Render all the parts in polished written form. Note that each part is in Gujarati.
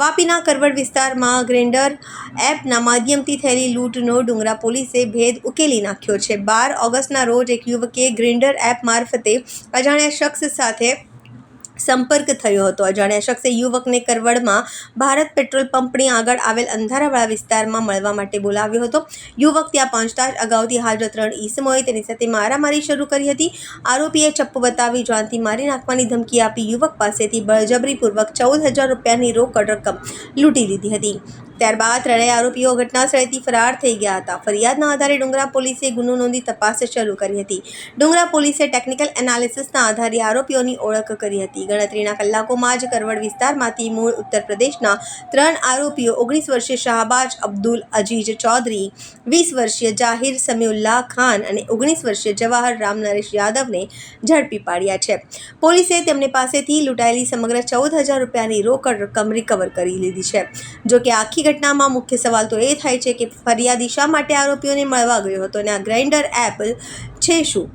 વાપીના કરવડ વિસ્તારમાં ગ્રાઇન્ડર એપના માધ્યમથી થયેલી લૂંટનો ડુંગરા પોલીસે ભેદ ઉકેલી નાખ્યો છે। 12 ઓગસ્ટના રોજ એક યુવકે ગ્રાઇન્ડર એપ મારફતે અજાણ્યા શખ્સ સાથે સંપર્ક થયો હતો। અજાણ્યા શખ્સે યુવકને કરવડમાં ભારત પેટ્રોલ પંપની આગળ આવેલ અંધારાવાળા વિસ્તારમાં મળવા માટે બોલાવ્યો હતો। યુવક ત્યાં પહોંચતા જ અગાઉથી હાજર 3 ઈસમોએ તેની સાથે મારામારી શરૂ કરી હતી। આરોપીએ ચપ્પુ બતાવી જાનથી મારી નાખવાની ધમકી આપી યુવક પાસેથી બળજબરીપૂર્વક 14,000 રૂપિયાની રોકડ રકમ લૂંટી લીધી હતી। ત્યારબાદ ત્રણેય આરોપીઓ ઘટના સ્થળેથી ફરાર થઈ ગયા હતા। ફરિયાદના આધારે ડુંગરા પોલીસે ગુનો નોંધી તપાસ શરૂ કરી હતી। ડુંગરા પોલીસે ટેકનિકલ એનાલિસિસના આધારે આરોપીઓની ઓળખ કરી હતી। ગણતરીના કલાકોમાં જ કરવડ વિસ્તારમાંથી મૂળ ઉત્તર પ્રદેશના 3 આરોપીઓ 19 વર્ષીય શાહબાજ અબ્દુલ અજીજ ચૌધરી, 20 વર્ષીય જાહિર સમીઉલ્લાહ ખાન અને 19 વર્ષીય જવાહર રામ નરેશ યાદવને ઝડપી પાડ્યા છે। પોલીસે તેમની પાસેથી લૂંટાયેલી સમગ્ર 14,000 રૂપિયાની રોકડ રકમ રિકવર કરી લીધી છે। જો કે આખી ઘટનામાં મુખ્ય સવાલ તો એ થાય છે કે ફરિયાદી શા માટે આરોપીઓને મળવા ગયો હતો અને આ ગ્રાઇન્ડર એપ છે શું?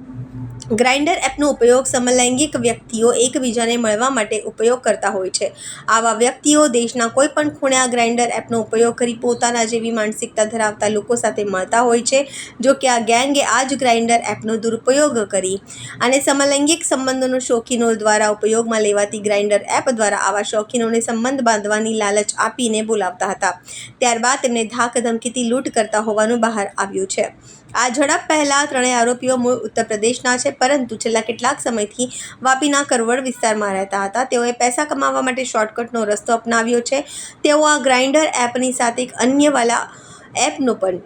ગ્રાઇન્ડર એપનો ઉપયોગ સમલૈંગિક વ્યક્તિઓ એકબીજાને મળવા માટે ઉપયોગ કરતા હોય છે। આવા વ્યક્તિઓ દેશના કોઈ પણ ખૂણે આ ગ્રાઇન્ડર એપનો ઉપયોગ કરી પોતાના જેવી માનસિકતા ધરાવતા લોકો સાથે મળતા હોય છે। જો કે આ ગેંગે આ જ ગ્રાઇન્ડર એપનો દુરુપયોગ કરી અને સમલૈંગિક સંબંધોનો શોખીનો દ્વારા ઉપયોગમાં લેવાતી ગ્રાઇન્ડર એપ દ્વારા આવા શોખીનોને સંબંધ બાંધવાની લાલચ આપીને બોલાવતા હતા। ત્યારબાદ તેમને ધાક ધમકીથી લૂંટ કરતા હોવાનું બહાર આવ્યું છે। આ ઝડપ પહેલા ત્રણેય આરોપીઓ મૂળ ઉત્તર પ્રદેશના છે, પરંતુ છેલ્લા કેટલાક સમયથી વાપીના કરવડ વિસ્તારમાં રહેતા હતા। તેઓએ પૈસા કમાવા માટે શોર્ટકટનો રસ્તો અપનાવ્યો છે। તેઓ આ ગ્રાઇન્ડર એપની સાથે એક અન્ય વાલા એપનો પણ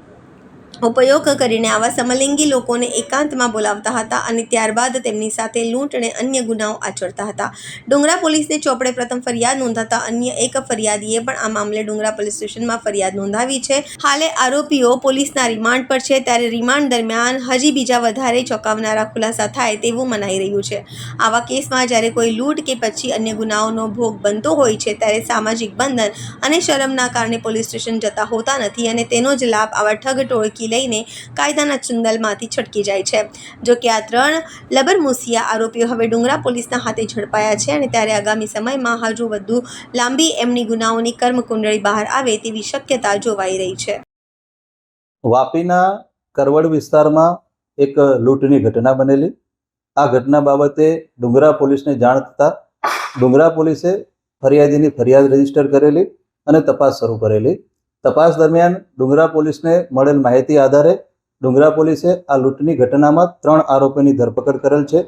ઉપયોગ કરીને આવા સમલિંગી લોકોને એકાંતમાં બોલાવતા હતા અને ત્યારબાદ તેમની સાથે લૂંટ અને અન્ય ગુનાઓ આચરતા હતા। ડુંગરા પોલીસને ચોપડે પ્રથમ ફરિયાદ નોંધાતા અન્ય એક ફરિયાદીએ પણ આ મામલે ડુંગરા પોલીસ સ્ટેશનમાં ફરિયાદ નોંધાવી છે। હાલે આરોપીઓ પોલીસના રિમાન્ડ પર છે, ત્યારે રિમાન્ડ દરમિયાન હજી બીજા વધારે ચોંકાવનારા ખુલાસા થાય તેવું મનાઈ રહ્યું છે। આવા કેસમાં જ્યારે કોઈ લૂંટ કે પછી અન્ય ગુનાઓનો ભોગ બનતો હોય છે, ત્યારે સામાજિક બંધન અને શરમના કારણે પોલીસ સ્ટેશન જતા હોતા નથી અને તેનો જ લાભ આવા ઠગ ટોળકી લઈને કાયદાના ચુંગલમાંથી છટકી જાય છે। જો કે આ 3 લબરમૂસિયા આરોપીઓ હવે ડુંગરા પોલીસના હાથે ઝડપાયા છે અને ત્યારે આગામી સમયમાં હજુ વધુ લાંબી એમની ગુનાઓની કર્મકુંડળી બહાર આવે તેવી શક્યતા જોવાઈ રહી છે। વાપીના કરવડ વિસ્તારમાં એક લૂંટની ઘટના બનેલી। આ ઘટના બાબતે ડુંગરા પોલીસને જાણ થતાં ડુંગરા પોલીસે ફરિયાદીની ફરિયાદ રજીસ્ટર કરેલી અને તપાસ શરૂ કરેલી। તપાસ દરમિયાન ડુંગરા પોલીસને મળેલ માહિતી આધારે ડુંગરા પોલીસે આ લૂંટની ઘટનામાં 3 આરોપીની ધરપકડ કરેલ છે।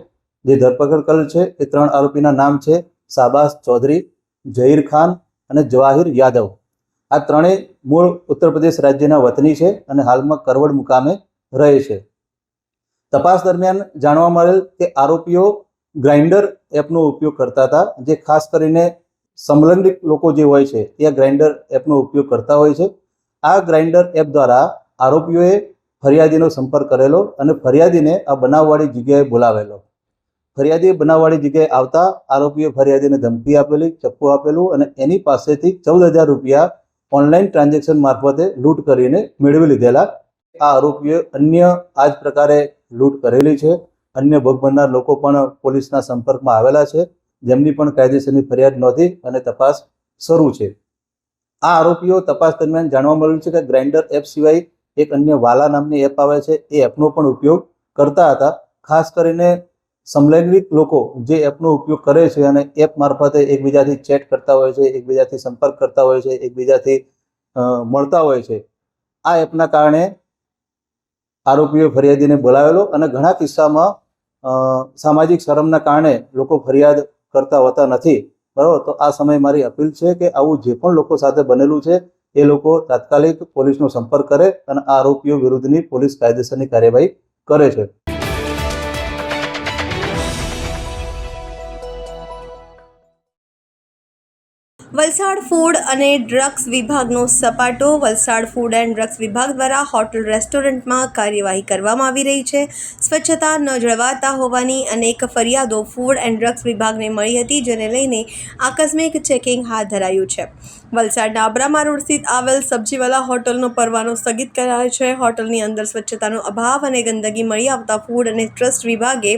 જે ધરપકડ કરેલ છે એ 3 આરોપીના નામ છે શાહબાજ ચૌધરી, જહીર ખાન અને જવાહિર યાદવ। આ ત્રણેય મૂળ ઉત્તર પ્રદેશ રાજ્યના વતની છે અને હાલમાં કરવડ મુકામે રહે છે। તપાસ દરમિયાન જાણવા મળેલ કે આરોપીઓ ગ્રાઇન્ડર એપનો ઉપયોગ કરતા હતા, જે ખાસ કરીને સમલૈંગિક લોકો જે હોય છે એ ગ્રાઇન્ડર એપનો ઉપયોગ કરતા હોય છે। આ ગ્રાઇન્ડર એપ દ્વારા આરોપીઓએ ફરિયાદીનો સંપર્ક કરેલો અને ફરિયાદીને આ બનાવવાળી જગ્યાએ બોલાવેલો। ફરિયાદી બનાવવાળી જગ્યાએ આવતા આરોપીએ ફરિયાદીને ધમકી આપેલી, ચપ્પુ આપેલું અને એની પાસેથી 14,000 રૂપિયા ઓનલાઈન ટ્રાન્ઝેક્શન મારફતે લૂંટ કરીને મેળવી લીધેલા। આ આરોપીઓએ અન્ય આ જ પ્રકારે લૂંટ કરેલી છે। અન્ય ભોગ બનનાર લોકો પણ પોલીસના સંપર્કમાં આવેલા છે, જેમની પણ કાયદેસરની ફરિયાદ નોંધી અને તપાસ શરૂ છે। આ આરોપીઓ તપાસ દરમિયાન જાણવા મળ્યું છે કે ગ્રાઇન્ડર એપ સિવાય એક અન્ય વાલા નામની એપ આવે છે, એ એપનો પણ ઉપયોગ કરતા હતા। ખાસ કરીને સમલૈંગિક લોકો જે એપનો ઉપયોગ કરે છે અને એપ મારફતે એકબીજાથી ચેટ કરતા હોય છે, એકબીજાથી સંપર્ક કરતા હોય છે, એકબીજાથી મળતા હોય છે। આ એપના કારણે આરોપીઓએ ફરિયાદીને બોલાવેલો અને ઘણા કિસ્સામાં સામાજિક શરમના કારણે લોકો ફરિયાદ કરતા હોતા નથી, બરાબર। તો આ સમયે મારી અપીલ છે કે આવું જે પણ લોકો સાથે બનેલું છે એ લોકો તાત્કાલિક પોલીસનો સંપર્ક કરે અને આ આરોપીઓ વિરુદ્ધની પોલીસ કાયદેસરની કાર્યવાહી કરે છે। વલસાડ ફૂડ અને ડ્રગ્સ વિભાગનો સપાટો। વલસાડ ફૂડ એન્ડ ડ્રગ્સ વિભાગ દ્વારા હોટલ રેસ્ટોરન્ટમાં કાર્યવાહી કરવામાં આવી રહી છે। સ્વચ્છતા ન જળવાતા હોવાની અનેક ફરિયાદો ફૂડ એન્ડ ડ્રગ્સ વિભાગને મળી હતી, જેને લઈને આકસ્મિક ચેકિંગ હાથ ધરાયું છે। વલસાડના અબ્રામા રોડ સ્થિત આવેલ સબ્જીવાલા હોટલનો પરવાનો સ્થગિત કરાયો છે। હોટલની અંદર સ્વચ્છતાનો અભાવ અને ગંદકી મળી આવતા ફૂડ અને ટ્રસ્ટ વિભાગે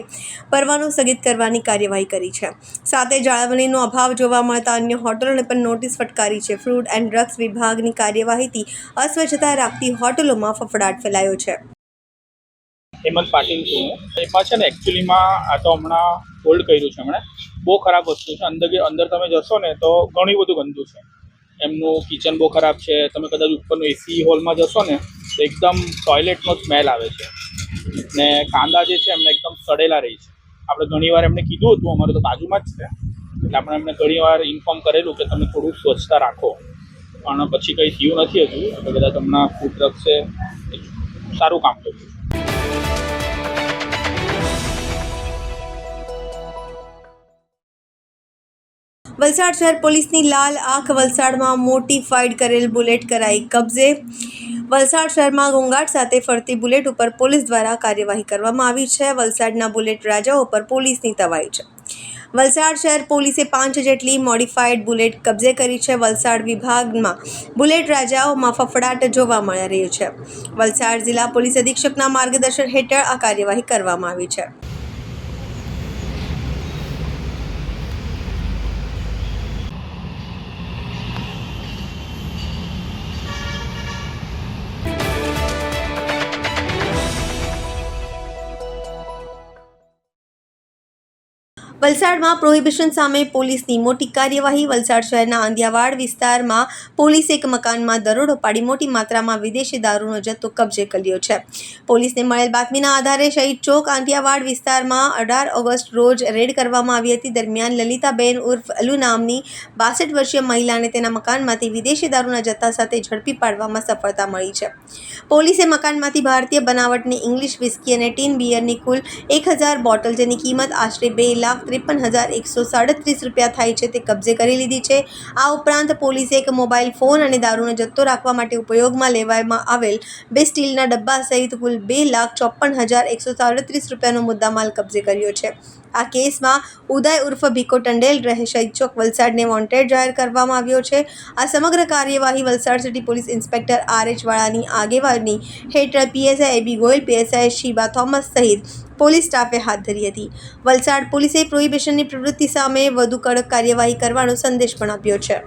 પરવાનો સ્થગિત કરવાની કાર્યવાહી કરી છે। સાથે જાળવણીનો અભાવ જોવા મળતા અન્ય હોટલ વેપારીઓને પણ નોટિસ ફટકારી છે. ફૂડ એન્ડ ડ્રગ્સ વિભાગની કાર્યવાહીથી અસ્વચ્છતા રાખતી હોટલોમાં ફફડાટ ફેલાયો છે. હેમંત પાટીલ છું હું. એમાં છે ને એકચ્યુઅલીમાં આ તો હમણાં હોલ્ડ કર્યું છે એમણે. બહુ ખરાબ વસ્તુ છે. અંદર તમે જશો ને તો ઘણું બધું ગંદુ છે. એમનું કિચન બહુ ખરાબ છે. તમે કદાચ ઉપરનું એસી હોલમાં જશો ને તો એકદમ ટોયલેટનો સ્મેલ આવે છે. ને કાંદા જે છે એમને એકદમ સડેલા રહી છે. આપણે ઘણીવાર એમને કીધું હતું, અમારે તો બાજુમાં જ છે, એટલે આપણે એમને ઘણીવાર ઇન્ફોર્મ કરેલું કે તમે થોડુંક સ્વચ્છતા રાખો, પણ પછી કંઈ થયું નથી હજુ. એટલે કદાચ હમણાં ફૂડ ડ્રગ્સે સારું કામ કર્યું. વલસાડ શહેર પોલીસની લાલ આંખ. વલસાડમાં મોડિફાઈડ કરેલ બુલેટ કરાઈ કબજે. વલસાડ શહેરમાં ઘોંઘાટ સાથે ફરતી બુલેટ ઉપર પોલીસ દ્વારા કાર્યવાહી કરવામાં આવી છે. વલસાડના બુલેટ રાજાઓ પર પોલીસની તવાઈ છે. વલસાડ શહેર પોલીસે 5 જેટલી મોડિફાઈડ બુલેટ કબજે કરી છે. વલસાડ વિભાગમાં બુલેટ રાજાઓમાં ફફડાટ જોવા મળી રહ્યો છે. વલસાડ જિલ્લા પોલીસ અધિક્ષકના માર્ગદર્શન હેઠળ આ કાર્યવાહી કરવામાં આવી છે. વલસાડમાં પ્રોહિબિશન સામે પોલીસની મોટી કાર્યવાહી. વલસાડ શહેરના આંધિયાવાડ વિસ્તારમાં પોલીસે એક મકાનમાં દરોડો પાડી મોટી માત્રામાં વિદેશી દારૂનો જથ્થો કબજે કર્યો છે. પોલીસને મળેલ બાતમીના આધારે શહીદ ચોક આંધિયાવાડ વિસ્તારમાં 18 ઓગસ્ટ રોજ રેડ કરવામાં આવી હતી. દરમિયાન લલિતાબેન ઉર્ફ અલુ નામની 62 વર્ષીય મહિલાને તેના મકાનમાંથી વિદેશી દારૂના જથ્થા સાથે ઝડપી પાડવામાં સફળતા મળી છે. પોલીસે મકાનમાંથી ભારતીય બનાવટની ઇંગ્લિશ વિસ્કી અને ટીન બિયરની કુલ 1000 બોટલ, જેની કિંમત આશરે 2,53,137 રૂપિયા થાય છે, તે કબજે કરી લીધી છે. આ ઉપરાંત પોલીસે એક મોબાઈલ ફોન અને દારૂનો જથ્થો રાખવા માટે ઉપયોગમાં લેવામાં આવેલ 2 સ્ટીલના ડબ્બા સહિત કુલ 2,54,137 રૂપિયાનો મુદ્દામાલ કબજે કર્યો છે. આ કેસમાં ઉદય ઉર્ફ ભીકો ટંડેલ રહે શહીદ ચોક વલસાડને વોન્ટેડ જાહેર કરવામાં આવ્યો છે. આ સમગ્ર કાર્યવાહી Valsad city police inspector R.H. વાળાની આગેવાની હેઠળ PSI AB Goyal, PSI Sheeba Thomas સહિત પોલીસ સ્ટાફે હાથ ધરી હતી. વલસાડ પોલીસે પ્રોહિબિશનની પ્રવૃત્તિ સામે વધુ કડક કાર્યવાહી કરવાનો સંદેશ પણ આપ્યો છે.